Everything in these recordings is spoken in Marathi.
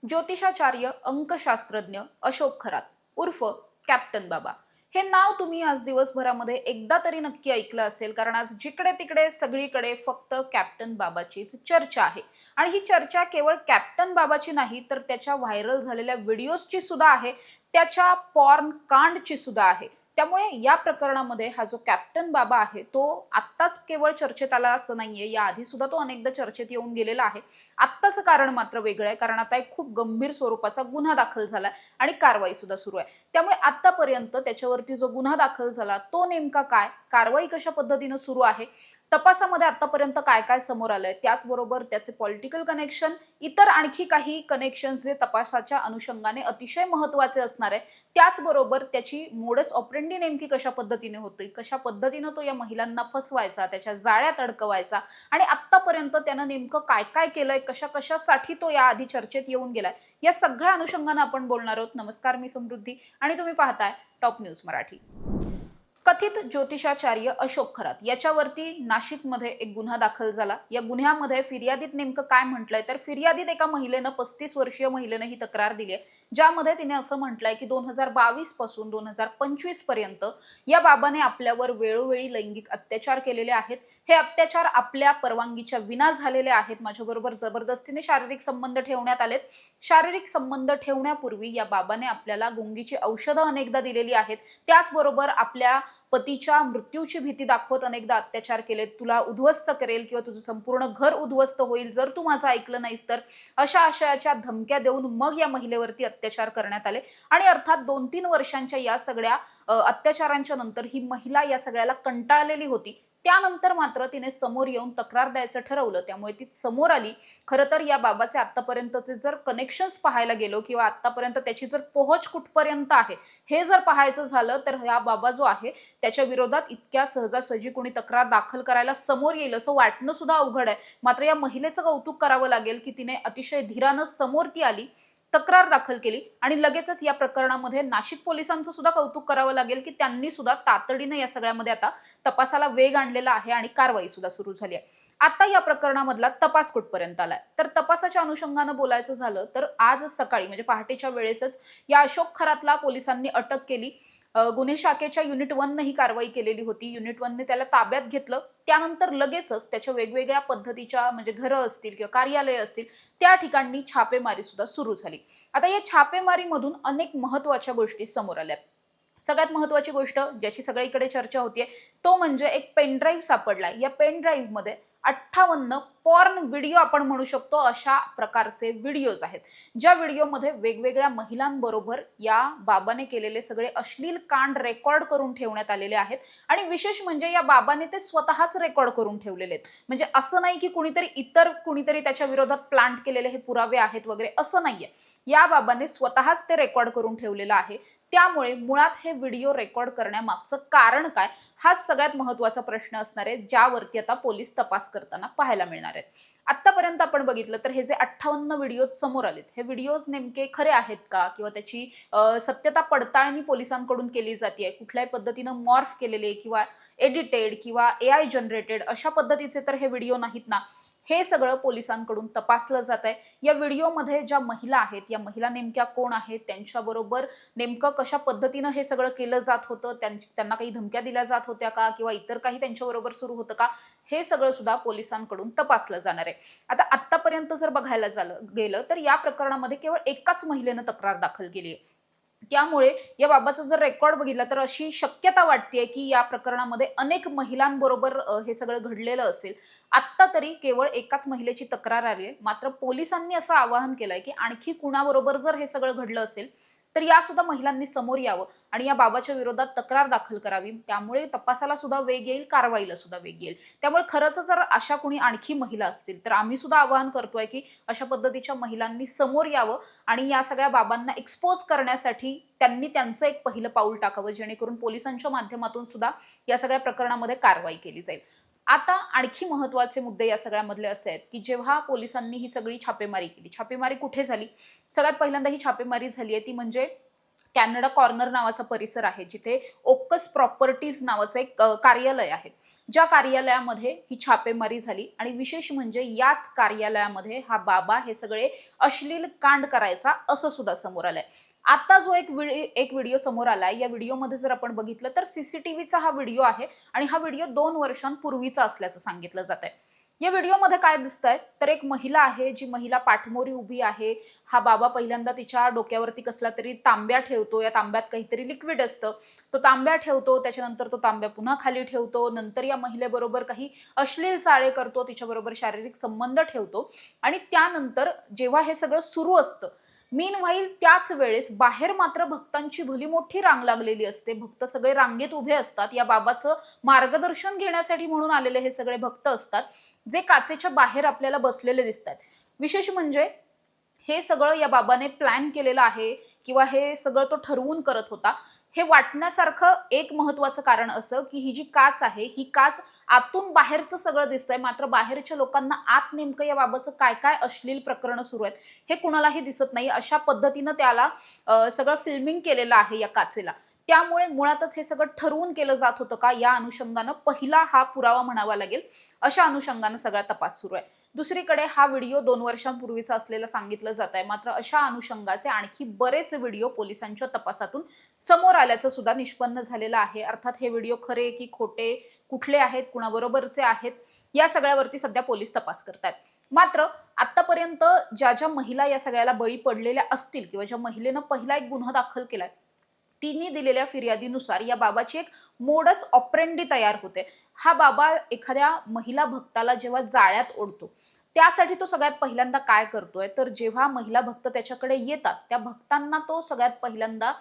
ज्योतिषाचार्य अंकशास्त्रज्ञ अशोक खरात उर्फ कॅप्टन बाबा हे नाव तुम्ही आज दिवसभरामध्ये एकदा तरी नक्की ऐकलं असेल, कारण आज जिकडे तिकडे सगळीकडे फक्त कॅप्टन बाबाचीच चर्चा आहे. आणि ही चर्चा केवळ कॅप्टन बाबाची नाही, तर त्याच्या व्हायरल झालेल्या व्हिडिओजची सुद्धा आहे, त्याच्या पॉर्न कांडची सुद्धा आहे. त्यामुळे या प्रकरणामध्ये हा जो कॅप्टन बाबा आहे तो आत्ताच केवळ चर्चेत आला असं नाहीये, याआधी सुद्धा तो अनेकदा चर्चेत येऊन गेलेला आहे. आत्ताचं कारण मात्र वेगळं आहे, कारण आता एक खूप गंभीर स्वरूपाचा गुन्हा दाखल झालाय आणि कारवाई सुद्धा सुरू आहे. त्यामुळे आतापर्यंत त्याच्यावरती जो गुन्हा दाखल झाला तो नेमका काय, कारवाई कशा पद्धतीने सुरू आहे, तपासामध्ये आतापर्यंत काय काय समोर आलंय, त्याचबरोबर त्याचे पॉलिटिकल कनेक्शन, इतर आणखी काही कनेक्शन जे तपासाच्या अनुषंगाने अतिशय महत्त्वाचे असणार आहे, त्याचबरोबर त्याची मोडस ऑपरेंडी नेमकी कशा पद्धतीने होती, कशा पद्धतीने तो या महिलांना फसवायचा, त्याच्या जाळ्यात अडकवायचा आणि आतापर्यंत त्यानं नेमकं काय काय केलंय, कशा कशासाठी तो याआधी चर्चेत येऊन गेलाय, या सगळ्या अनुषंगाने आपण बोलणार आहोत. नमस्कार, मी समृद्धी आणि तुम्ही पाहताय टॉप न्यूज मराठी. कथित ज्योतिषाचार्य अशोक खरात याच्यावरती नाशिकमध्ये एक गुन्हा दाखल झाला. या गुन्ह्यामध्ये फिर्यादीत नेमकं काय म्हटलंय, तर फिर्यादीत एका महिलेनं 35 वर्षीय महिलेनं ही तक्रार दिली आहे, ज्यामध्ये तिने असं म्हटलंय की 2022 पासून 2025 पर्यंत या बाबाने आपल्यावर वेळोवेळी लैंगिक अत्याचार केलेले आहेत. हे अत्याचार आपल्या परवानगीच्या विना झालेले आहेत. माझ्याबरोबर जबरदस्तीने शारीरिक संबंध ठेवण्यात आलेत. शारीरिक संबंध ठेवण्यापूर्वी या बाबाने आपल्याला गुंगीची औषधं अनेकदा दिलेली आहेत. त्याचबरोबर आपल्या पतीच्या मृत्यूची भीती दाखवत अनेकदा अत्याचार केलेत. तुला उद्ध्वस्त करेल किंवा तुझं संपूर्ण घर उद्ध्वस्त होईल जर तू माझं ऐकलं नाहीस तर, अशा आशयाच्या धमक्या देऊन मग या महिलेवरती अत्याचार करण्यात आले. आणि अर्थात 2-3 वर्षांच्या या सगळ्या अत्याचारांच्या नंतर ही महिला या सगळ्याला कंटाळलेली होती. त्यानंतर मात्र तिने समोर येऊन तक्रार द्यायचं ठरवलं. त्यामुळे ती समोर आली. खरं तर या बाबाचे आतापर्यंतचे जर कनेक्शन्स पाहायला गेलो किंवा आतापर्यंत त्याची जर पोहोच कुठपर्यंत आहे हे जर पाहायचं झालं, तर हा बाबा जो आहे त्याच्या विरोधात इतक्या सहजासहजी कोणी तक्रार दाखल करायला समोर येईल असं वाटणं सुद्धा अवघड आहे. मात्र या महिलेचं कौतुक करावं लागेल की तिने अतिशय धीरानं समोर ती आली, तक्रार दाखल केली आणि लगेचच या प्रकरणामध्ये नाशिक पोलिसांचं सुद्धा कौतुक करावं लागेल की त्यांनी सुद्धा तातडीने या सगळ्यामध्ये आता तपासाला वेग आणलेला आहे आणि कारवाई सुद्धा सुरू झाली आहे. आता या प्रकरणामधला तपास कुठपर्यंत आलाय, तर तपासाच्या अनुषंगानं बोलायचं झालं तर आज सकाळी म्हणजे पहाटेच्या वेळेसच या अशोक खरातला पोलिसांनी अटक केली. गुन्हे शाखेच्या युनिट 1 ने ही कारवाई केलेली होती. युनिट 1 ने त्याला ताब्यात घेतलं. त्यानंतर लगेचच त्याच्या वेगवेगळ्या पद्धतीच्या म्हणजे घरं असतील किंवा कार्यालय असतील त्या ठिकाणी छापेमारी सुद्धा सुरू झाली. आता या छापेमारीमधून अनेक महत्त्वाच्या गोष्टी समोर आल्यात. सगळ्यात महत्त्वाची गोष्ट ज्याची सगळीकडे चर्चा होतीये तो म्हणजे एक पेन ड्राईव्ह सापडलाय. या पेन ड्राईव्ह मध्ये 58 पॉर्न व्हिडिओ आपण म्हणू शकतो अशा प्रकारचे व्हिडिओज आहेत, ज्या व्हिडिओमध्ये वेगवेगळ्या महिलांबरोबर या बाबाने केलेले सगळे अश्लील कांड रेकॉर्ड करून ठेवण्यात आलेले आहेत. आणि विशेष म्हणजे या बाबाने ते स्वतःच रेकॉर्ड करून ठेवलेले आहेत. म्हणजे असं नाही की कुणीतरी त्याच्या विरोधात प्लांट केलेले हे पुरावे आहेत वगैरे, असं नाहीये. या बाबाने स्वतःच ते रेकॉर्ड करून ठेवलेलं आहे. त्यामुळे मुळात हे व्हिडिओ रेकॉर्ड करण्यामागचं कारण काय, हा सगळ्यात महत्त्वाचा प्रश्न असणार आहे, ज्यावरती आता पोलीस तपास करताना पाहायला मिळणार आहेत. आतापर्यंत आपण बघितलं तर हे जे 58 व्हिडिओज समोर आलेत, हे व्हिडिओज नेमके खरे आहेत का किंवा त्याची सत्यता पडताळणी पोलिसांकडून केली जाते, कुठल्याही पद्धतीनं मॉर्फ केलेले किंवा एडिटेड किंवा AI जनरेटेड अशा पद्धतीचे तर हे व्हिडिओ नाहीत ना, हे सगळं पोलिसांकडून तपासलं जात आहे. या व्हिडिओमध्ये ज्या महिला आहेत या महिला नेमक्या कोण आहेत, त्यांच्याबरोबर नेमकं कशा पद्धतीनं हे सगळं केलं जात होतं, त्यांना काही धमक्या दिल्या जात होत्या का किंवा इतर काही त्यांच्याबरोबर सुरू होतं का, हे सगळं सुद्धा पोलिसांकडून तपासलं जाणार आहे. आता आतापर्यंत जर बघायला गेलं तर या प्रकरणामध्ये केवळ एकाच महिलेनं तक्रार दाखल केली आहे. त्यामुळे या बाबाचा जर रेकॉर्ड बघितला तर अशी शक्यता वाटतेय की या प्रकरणामध्ये अनेक महिलांबरोबर हे सगळं घडलेलं असेल. आत्ता तरी केवळ एकाच महिलेची तक्रार आली आहे. मात्र पोलिसांनी असं आवाहन केलंय की आणखी कुणाबरोबर जर हे सगळं घडलं असेल तर या सुद्धा महिलांनी समोर यावं आणि या बाबाच्या विरोधात तक्रार दाखल करावी. त्यामुळे तपासाला सुद्धा वेग येईल, कारवाईला सुद्धा वेग येईल. त्यामुळे खरंच जर अशा कुणी आणखी महिला असतील तर आम्ही सुद्धा आवाहन करतोय की अशा पद्धतीच्या महिलांनी समोर यावं आणि या सगळ्या बाबांना एक्सपोज करण्यासाठी त्यांनी त्यांचं एक पहिलं पाऊल टाकावं, जेणेकरून पोलिसांच्या माध्यमातून सुद्धा या सगळ्या प्रकरणामध्ये कारवाई केली जाईल. आता आणखी महत्त्वाचे मुद्दे या सगळ्यामधले असे आहेत की जेव्हा पोलिसांनी ही सगळी छापेमारी केली, छापेमारी कुठे झाली, सगळ्यात पहिल्यांदा ही छापेमारी झाली आहे ती म्हणजे कॅनडा कॉर्नर नावाचा परिसर आहे, जिथे ओक्कस प्रॉपर्टीज नावाचं एक कार्यालय आहे. ज्या कार्यालयामध्ये ही छापेमारी झाली आणि विशेष म्हणजे याच कार्यालयामध्ये हा बाबा हे सगळे अश्लील कांड करायचा असं सुद्धा समोर आलंय. आता जो एक व्हिडिओ समोर आलाय, या व्हिडिओमध्ये जर आपण बघितलं तर सीसीटीव्हीचा हा व्हिडिओ आहे आणि हा व्हिडिओ 2 वर्षांपूर्वीचा असल्याचं सांगितलं जात आहे. या व्हिडिओमध्ये काय दिसतंय तर एक महिला आहे, जी महिला पाठमोरी उभी आहे. हा बाबा पहिल्यांदा तिच्या डोक्यावरती कसला तरी तांब्या ठेवतो, या तांब्यात काहीतरी लिक्विड असतं. तो तांब्या ठेवतो, त्याच्यानंतर तो तांब्या पुन्हा खाली ठेवतो. नंतर या महिलेबरोबर काही अश्लील चाळे करतो, तिच्याबरोबर शारीरिक संबंध ठेवतो आणि त्यानंतर जेव्हा हे सगळं सुरू असतं, मीनवाईल त्याच वेळेस बाहेर मात्र भक्तांची भली मोठी रांग लागलेली असते. भक्त सगळे रांगेत उभे असतात. या बाबाचं मार्गदर्शन घेण्यासाठी म्हणून आलेले हे सगळे भक्त असतात, जे काचेच्या बाहेर आपल्याला बसलेले दिसतात. विशेष म्हणजे हे सगळं या बाबाने प्लॅन केलेलं आहे किंवा हे सगळं तो ठरवून करत होता. हे वाटण्यासारखं एक महत्वाचं कारण असं की ही जी काच आहे, ही काच आतून बाहेरचं सगळं दिसतंय, मात्र बाहेरच्या लोकांना आत नेमकं या बाबाचं काय काय अश्लील प्रकरणं सुरू आहेत हे कुणालाही दिसत नाही. अशा पद्धतीनं त्याला सगळं फिल्मिंग केलेलं आहे या काचेला. त्यामुळे मुळातच हे सगळं ठरवून केलं जात होतं का, या अनुषंगानं पहिला हा पुरावा म्हणावा लागेल. अशा अनुषंगानं सगळा तपास सुरू आहे. दुसरीकडे हा व्हिडिओ 2 वर्षांपूर्वीचा असलेला सांगितलं जात आहे, मात्र अशा अनुषंगाचे आणखी बरेच व्हिडिओ पोलिसांच्या तपासातून समोर आल्याचं सुद्धा निष्पन्न झालेलं आहे. अर्थात हे व्हिडिओ खरे की खोटे, कुठले आहेत, कुणाबरोबरचे आहेत, या सगळ्यावरती सध्या पोलीस तपास करतात. मात्र आतापर्यंत ज्या ज्या महिला या सगळ्याला बळी पडलेल्या असतील किंवा ज्या महिलेनं पहिला एक गुन्हा दाखल केलाय, तिने दिलेल्या फिर्यादीनुसार या बाबाची एक मोडस ऑपरेंडी तयार होते. हा बाबा एखाद्या महिला भक्ताला जेव्हा जाळ्यात ओढतो, त्यासाठी तो सगळ्यात पहिल्यांदा काय करतोय तर जेव्हा महिला भक्त त्याच्याकडे येतात, त्या भक्तांना तो सगळ्यात पहिल्यांदा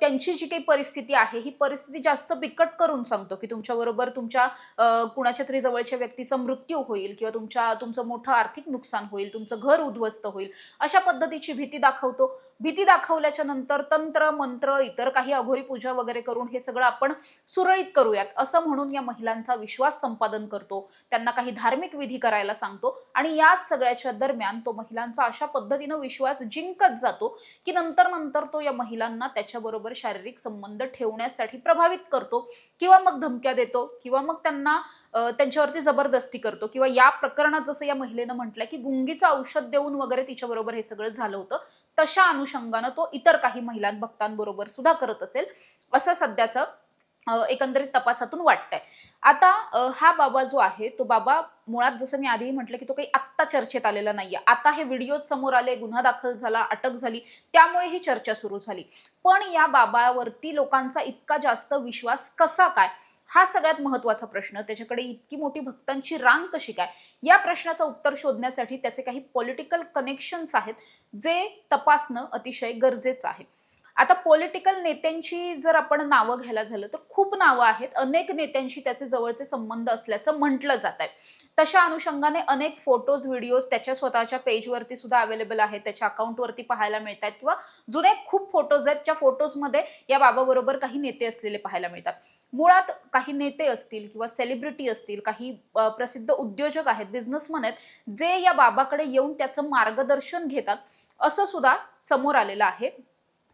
त्यांची जी काही परिस्थिती आहे, ही परिस्थिती जास्त बिकट करून सांगतो की तुमच्याबरोबर तुमच्या कुणाच्या तरी जवळच्या व्यक्तीचा मृत्यू होईल किंवा तुमचं मोठं आर्थिक नुकसान होईल, तुमचं घर उद्ध्वस्त होईल, अशा पद्धतीची भीती दाखवतो. भीती दाखवल्याच्या नंतर तंत्र मंत्र इतर काही अघोरी पूजा वगैरे करून हे सगळं आपण सुरळीत करूयात असं म्हणून या महिलांचा विश्वास संपादन करतो. त्यांना काही धार्मिक विधी करायला सांगतो आणि याच सगळ्याच्या दरम्यान तो महिलांचा अशा पद्धतीनं विश्वास जिंकत जातो की नंतर तो या महिलांना त्याच्याबरोबर शारीरिक संबंध ठेवण्यासाठी प्रभावित करतो किंवा मग धमक्या देतो किंवा मग त्यांना त्यांच्यावरती जबरदस्ती करतो. किंवा या प्रकरणात जसं या महिलेनं म्हटलंय की गुंगीचं औषध देऊन वगैरे तिच्याबरोबर हे सगळं झालं होतं, तशा अनुषंगानं तो इतर काही महिला भक्तांबरोबर सुद्धा करत असेल असं सध्याचं एकंदरीत तपासातून वाटतंय. आता हा बाबा जो आहे, तो बाबा मुळात जसं मी आधीही म्हटलं की तो काही आत्ता चर्चेत आलेला नाहीये. आता हे व्हिडिओ समोर आले, गुन्हा दाखल झाला, अटक झाली, त्यामुळे ही चर्चा सुरू झाली. पण या बाबावरती लोकांचा इतका जास्त विश्वास कसा काय, हा सगळ्यात महत्वाचा प्रश्न. त्याच्याकडे इतकी मोठी भक्तांची रांग कशी काय, या प्रश्नाचं उत्तर शोधण्यासाठी त्याचे काही पॉलिटिकल कनेक्शन्स आहेत, जे तपासणं अतिशय गरजेचं आहे. आता पॉलिटिकल नेत्यांची जर आपण नावं घ्यायला झालं तर खूप नावं आहेत. अनेक नेत्यांशी त्याचे जवळचे संबंध असल्याचं म्हटलं जात आहे. तशा अनुषंगाने अनेक फोटोज, व्हिडिओज त्याच्या स्वतःच्या पेजवरती सुद्धा अवेलेबल आहेत, त्याच्या अकाउंटवरती पाहायला मिळतात किंवा जुने खूप फोटोज आहेत, ज्या फोटोजमध्ये या बाबाबरोबर काही नेते असलेले पाहायला मिळतात. मुळात काही नेते असतील किंवा सेलिब्रिटी असतील, काही प्रसिद्ध उद्योजक आहेत, बिझनेसमन आहेत, जे या बाबाकडे येऊन त्याचं मार्गदर्शन घेतात असं सुद्धा समोर आलेलं आहे.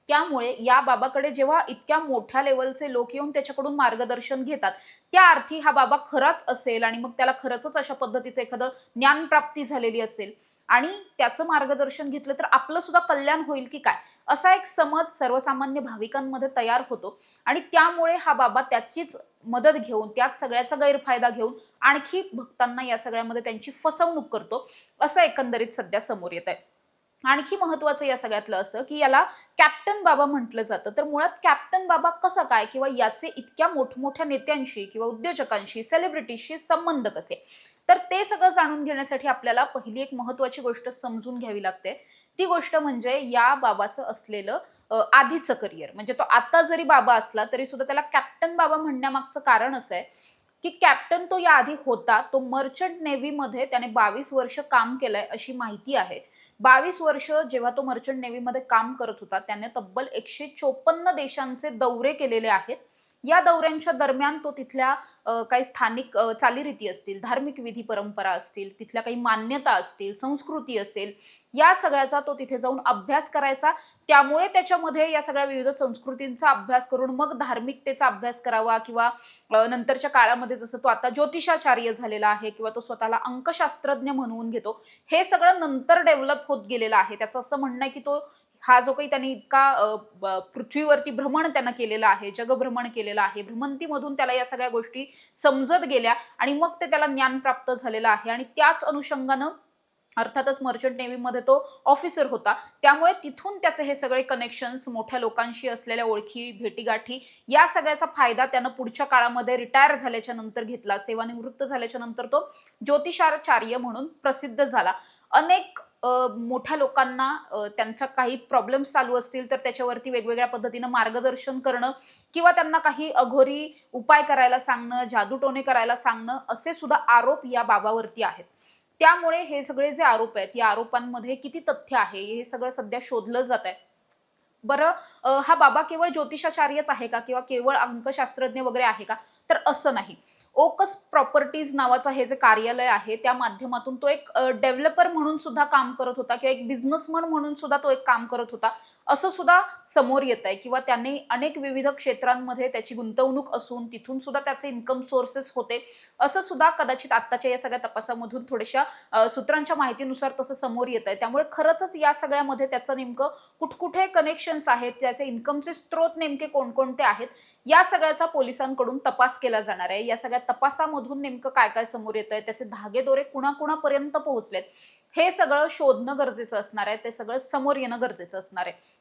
त्यामुळे या बाबाकडे जेव्हा इतक्या मोठ्या लेवलचे लोक येऊन त्याच्याकडून मार्गदर्शन घेतात, त्या अर्थी हा बाबा खराच असेल आणि मग त्याला खरंच अशा पद्धतीचं एखादं ज्ञानप्राप्ती झालेली असेल आणि त्याचं मार्गदर्शन घेतलं तर आपलं सुद्धा कल्याण होईल की काय, असा एक समज सर्वसामान्य भाविकांमध्ये तयार होतो आणि त्यामुळे हा बाबा त्याचीच मदत घेऊन, त्याच सगळ्याचा गैरफायदा घेऊन आणखी भक्तांना या सगळ्यामध्ये त्यांची फसवणूक करतो, असं एकंदरीत सध्या समोर येत आहे. आणखी महत्वाचं या सगळ्यातलं असं की याला कॅप्टन बाबा म्हटलं जातं. तर मुळात कॅप्टन बाबा कसा काय किंवा याचे इतक्या मोठमोठ्या नेत्यांशी किंवा उद्योजकांशी, सेलिब्रिटीशी संबंध कसे, तर ते सगळं जाणून घेण्यासाठी आपल्याला पहिली एक महत्वाची गोष्ट समजून घ्यावी लागते. ती गोष्ट म्हणजे या बाबाचं असलेलं आधीचं करिअर. म्हणजे तो आता जरी बाबा असला तरी सुद्धा त्याला कॅप्टन बाबा म्हणण्यामागचं कारण असं आहे की कॅप्टन तो याआधी होता. तो मर्चंट नेव्हीमध्ये त्याने 22 वर्ष काम केलंय अशी माहिती आहे. 22 वर्ष जेव्हा तो मर्चंट नेव्हीमध्ये काम करत होता, त्याने तब्बल 154 देशांचे दौरे केलेले आहेत. या दौऱ्यांच्या दरम्यान तो तिथल्या काही स्थानिक चालीरीती असतील, धार्मिक विधी परंपरा असतील, तिथल्या काही मान्यता असतील, संस्कृती असेल, या सगळ्याचा तो तिथे जाऊन अभ्यास करायचा. त्यामुळे त्याच्यामध्ये या सगळ्या विविध संस्कृतींचा अभ्यास करून मग धार्मिकतेचा अभ्यास करावा किंवा नंतरच्या काळामध्ये जसं तो आता ज्योतिषाचार्य झालेला आहे किंवा तो स्वतःला अंकशास्त्रज्ञ म्हणवून घेतो, हे सगळं नंतर डेव्हलप होत गेलेलं आहे. त्याचं असं म्हणणं आहे की तो हा जो काही त्यांनी इतका पृथ्वीवरती भ्रमण त्यानं केलेलं आहे, जगभ्रमण केलेलं आहे, भ्रमंतीमधून त्याला या सगळ्या गोष्टी समजत गेल्या आणि मग ते त्याला ज्ञान प्राप्त झालेलं आहे आणि त्याच अनुषंगानं अर्थातच मर्चंट नेव्हीमध्ये तो ऑफिसर होता. त्यामुळे तिथून त्याचे हे सगळे कनेक्शन्स, मोठ्या लोकांशी असलेल्या ओळखी, भेटीगाठी या सगळ्याचा फायदा त्यानं पुढच्या काळामध्ये रिटायर झाल्याच्या नंतर घेतला. सेवानिवृत्त झाल्याच्या नंतर तो ज्योतिषाचार्य म्हणून प्रसिद्ध झाला. अनेक मोठ्या लोकांना त्यांच्या काही प्रॉब्लेम्स चालू असतील तर त्याच्यावरती वेगवेगळ्या पद्धतीनं मार्गदर्शन करणं किंवा त्यांना काही अघोरी उपाय करायला सांगणं, जादूटोणे करायला सांगणं असे सुद्धा आरोप या बाबावरती आहेत. त्यामुळे हे सगळे जे आरोप आहेत, या आरोपांमध्ये किती तथ्य आहे हे सगळं सध्या शोधलं जात आहे. बरं, हा बाबा केवळ ज्योतिषाचार्यच आहे का किंवा केवळ अंकशास्त्रज्ञ वगैरे आहे का? तर असं नाही. ओकस प्रॉपर्टीज नावाचं हे जे कार्यालय आहे त्या माध्यमातून तो एक डेव्हलपर म्हणून सुद्धा काम करत होता किंवा एक बिझनेसमन म्हणून सुद्धा तो एक काम करत होता, असं सुद्धा समोर येत आहे. किंवा त्यांनी अनेक विविध क्षेत्रांमध्ये त्याची गुंतवणूक असून तिथून सुद्धा त्याचे इन्कम सोर्सेस होते, असं सुद्धा कदाचित आत्ताच्या या सगळ्या तपासामधून थोड्याशा सूत्रांच्या माहितीनुसार तसं समोर येत आहे. त्यामुळे खरंच या सगळ्यामध्ये त्याचं नेमकं कुठकुठे कनेक्शन्स आहेत, त्याचे इन्कमचे स्रोत नेमके कोणकोणते आहेत, या सगळ्याचा पोलिसांकडून तपास केला जाणार आहे. या सगळ्या तपासामधून नेमकं काय काय समोर येतंय, त्याचे धागेदोरे कुणाकुणापर्यंत पोहोचलेत, हे सगळं शोधणं गरजेचं असणार आहे. ते सगळं समोर येणं गरजेचं असणार आहे.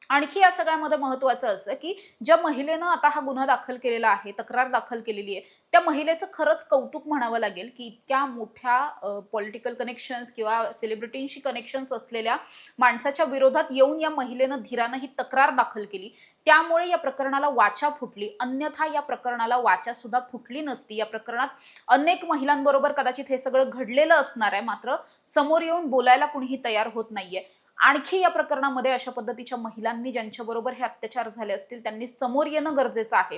आणखी या सगळ्यामध्ये महत्वाचं असं की ज्या महिलेनं आता हा गुन्हा दाखल केलेला आहे, तक्रार दाखल केलेली आहे, त्या महिलेचं खरंच कौतुक म्हणावं लागेल की इतक्या मोठ्या पॉलिटिकल कनेक्शन्स किंवा सेलिब्रिटींशी कनेक्शन्स असलेल्या माणसाच्या विरोधात येऊन या महिलेनं धीरानं ही तक्रार दाखल केली. त्यामुळे या प्रकरणाला वाचा फुटली. अन्यथा या प्रकरणाला वाचा सुद्धा फुटली नसती. या प्रकरणात अनेक महिलांबरोबर कदाचित हे सगळं घडलेलं असणार आहे, मात्र समोर येऊन बोलायला कुणीही तयार होत नाहीये. आणखी या प्रकरणामध्ये अशा पद्धतीच्या महिलांनी ज्यांच्याबरोबर हे अत्याचार झाले असतील त्यांनी समोर येणं गरजेचं आहे.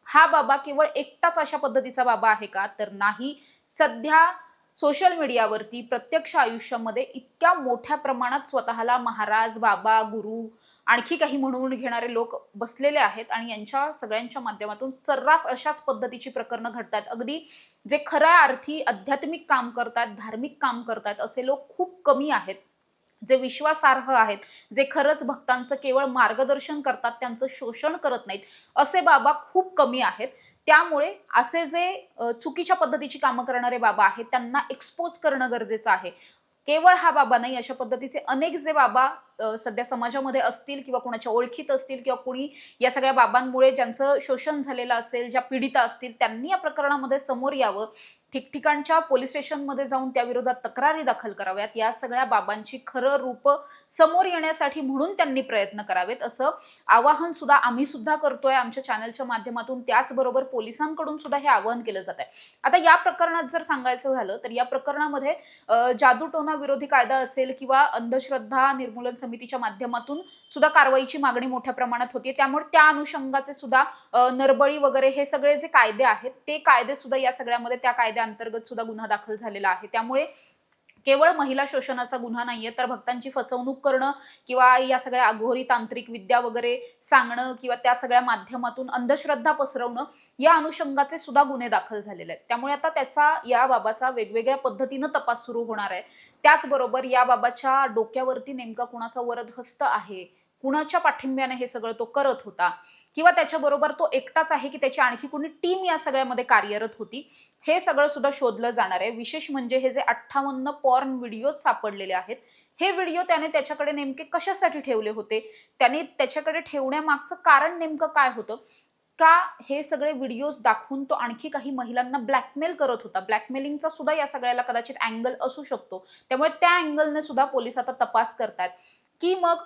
हा बाबा केवळ एकटाच अशा पद्धतीचा बाबा आहे का? तर नाही. सध्या सोशल मीडियावरती प्रत्यक्ष आयुष्यामध्ये इतक्या मोठ्या प्रमाणात स्वतःला महाराज, बाबा, गुरु आणखी काही म्हणून घेणारे लोक बसलेले आहेत आणि यांच्या सगळ्यांच्या माध्यमातून सर्रास अशाच पद्धतीची प्रकरणं घडतात. अगदी जे खऱ्या अर्थी आध्यात्मिक काम करतात, धार्मिक काम करतात असे लोक खूप कमी आहेत. जे विश्वासार्ह आहेत, जे खरंच भक्तांचं केवळ मार्गदर्शन करतात, त्यांचं शोषण करत नाहीत, असे बाबा खूप कमी आहेत. त्यामुळे असे जे चुकीच्या पद्धतीची कामं करणारे बाबा आहेत त्यांना एक्सपोज करणं गरजेचं आहे. केवळ हा बाबा नाही, अशा पद्धतीचे अनेक जे बाबा सध्या समाजामध्ये असतील किंवा कोणाच्या ओळखीत असतील किंवा कोणी या सगळ्या बाबांमुळे ज्यांचं शोषण झालेलं असेल, ज्या पीडिता असतील, त्यांनी या प्रकरणामध्ये समोर यावं. ठिकठिकाणच्या पोलीस स्टेशनमध्ये जाऊन त्या विरोधात तक्रारी दाखल कराव्यात. या सगळ्या बाबांची खरं रूप समोर येण्यासाठी म्हणून त्यांनी प्रयत्न करावेत, असं आवाहन सुद्धा आम्ही सुद्धा करतोय आमच्या चॅनलच्या माध्यमातून. त्याचबरोबर पोलिसांकडून सुद्धा हे आवाहन केलं जात आहे. आता या प्रकरणात जर सांगायचं झालं तर या प्रकरणामध्ये जादूटोणा विरोधी कायदा असेल किंवा अंधश्रद्धा निर्मूलन समितीच्या माध्यमातून सुद्धा कारवाईची मागणी मोठ्या प्रमाणात होती. त्यामुळे त्या अनुषंगाचे सुद्धा नरबळी वगैरे हे सगळे जे कायदे आहेत ते कायदे सुद्धा या सगळ्यामध्ये त्या कायद्याअंतर्गत सुद्धा गुन्हा दाखल झालेला आहे. त्यामुळे केवळ महिला शोषणाचा गुन्हा नाहीये, तर भक्तांची फसवणूक करणं किंवा या सगळ्या अघोरी तांत्रिक विद्या वगैरे सांगणं किंवा त्या सगळ्या माध्यमातून अंधश्रद्धा पसरवणं या अनुषंगाचे सुद्धा गुन्हे दाखल झालेले आहेत. त्यामुळे आता त्याचा या बाबाचा वेगवेगळ्या पद्धतीनं तपास सुरू होणार आहे. त्याचबरोबर या बाबाच्या डोक्यावरती नेमका कुणाचा वरद हस्त आहे, कुणाच्या पाठिंब्याने हे सगळं तो करत होता किंवा त्याच्याबरोबर तो एकटाच आहे की त्याची आणखी कोणी टीम या सगळ्यामध्ये कार्यरत होती, हे सगळं सुद्धा शोधलं जाणार आहे. विशेष म्हणजे हे जे 58 पॉर्न व्हिडिओ सापडलेले आहेत, हे व्हिडिओ त्याने त्याच्याकडे नेमके कशासाठी ठेवले होते, त्याने त्याच्याकडे ठेवण्यामागचं कारण नेमकं काय होतं, का हे सगळे व्हिडिओज दाखवून तो आणखी काही महिलांना ब्लॅकमेल करत होता. ब्लॅकमेलिंगचा सुद्धा या सगळ्याला कदाचित अँगल असू शकतो. त्यामुळे त्या अँगलने सुद्धा पोलीस आता तपास करतात की मग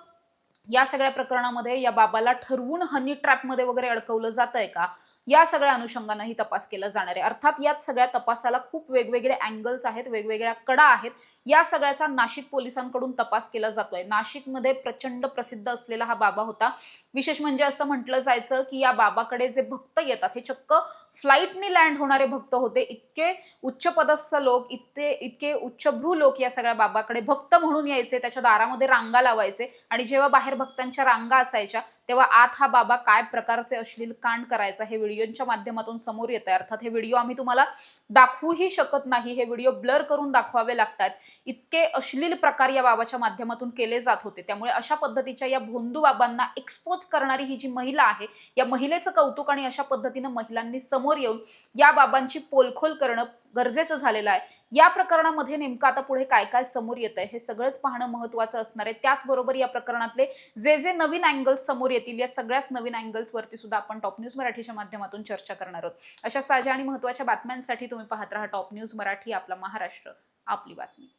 या सगळ्या प्रकरणामध्ये या बाबाला ठरवून हनी ट्रॅपमध्ये वगैरे अडकवलं जातंय का, या सगळ्या अनुषंगाने ही तपास केला जाणार आहे. अर्थात यात सगळ्या तपासाला खूप वेगवेगळे अँगल्स आहेत, वेगवेगळ्या कडा आहेत. या सगळ्याचा नाशिक पोलिसांकडून तपास केला जातोय. नाशिकमध्ये प्रचंड प्रसिद्ध असलेला हा बाबा होता. विशेष म्हणजे असं म्हटलं जायचं की या बाबाकडे जे भक्त येतात हे चक्क फ्लाईटनी लँड होणारे भक्त होते. इतके उच्चपदस्थ लोक, इतके उच्चभ्रू लोक या सगळ्या बाबाकडे भक्त म्हणून यायचे, त्याच्या दारामध्ये रांगा लावायचे आणि जेव्हा बाहेर भक्तांच्या रांगा असायच्या तेव्हा आत हा बाबा काय प्रकारचे अश्लील कांड करायचा हे व्हिडिओच्या माध्यमातून समोर येत आहे. अर्थात हे व्हिडिओ आम्ही तुम्हाला दाखवूही शकत नाही, हे व्हिडिओ ब्लर करून दाखवावे लागतात. इतके अश्लील प्रकार या बाबाच्या माध्यमातून केले जात होते. त्यामुळे अशा पद्धतीच्या या भोंदू बाबांना एक्सपोज करणारी ही जी महिला आहे, या महिलेचं कौतुक आणि अशा पद्धतीनं महिलांनी समोर येऊन या बाबांची पोलखोल करणं गरजेचं झालेलं आहे. या प्रकरणामध्ये नेमकं आता पुढे काय काय समोर येत आहे हे सगळंच पाहणं महत्त्वाचं असणार आहे. त्याचबरोबर या प्रकरणातले जे नवीन अँगल्स समोर येतील या सगळ्याच नवीन अँगल्स वरती सुद्धा आपण टॉप न्यूज मराठीच्या माध्यमातून चर्चा करणार आहोत. अशा ताज्या आणि महत्त्वाच्या बातम्यांसाठी तुम्ही पाहत राहा टॉप न्यूज मराठी, आपला महाराष्ट्र आपली बातमी.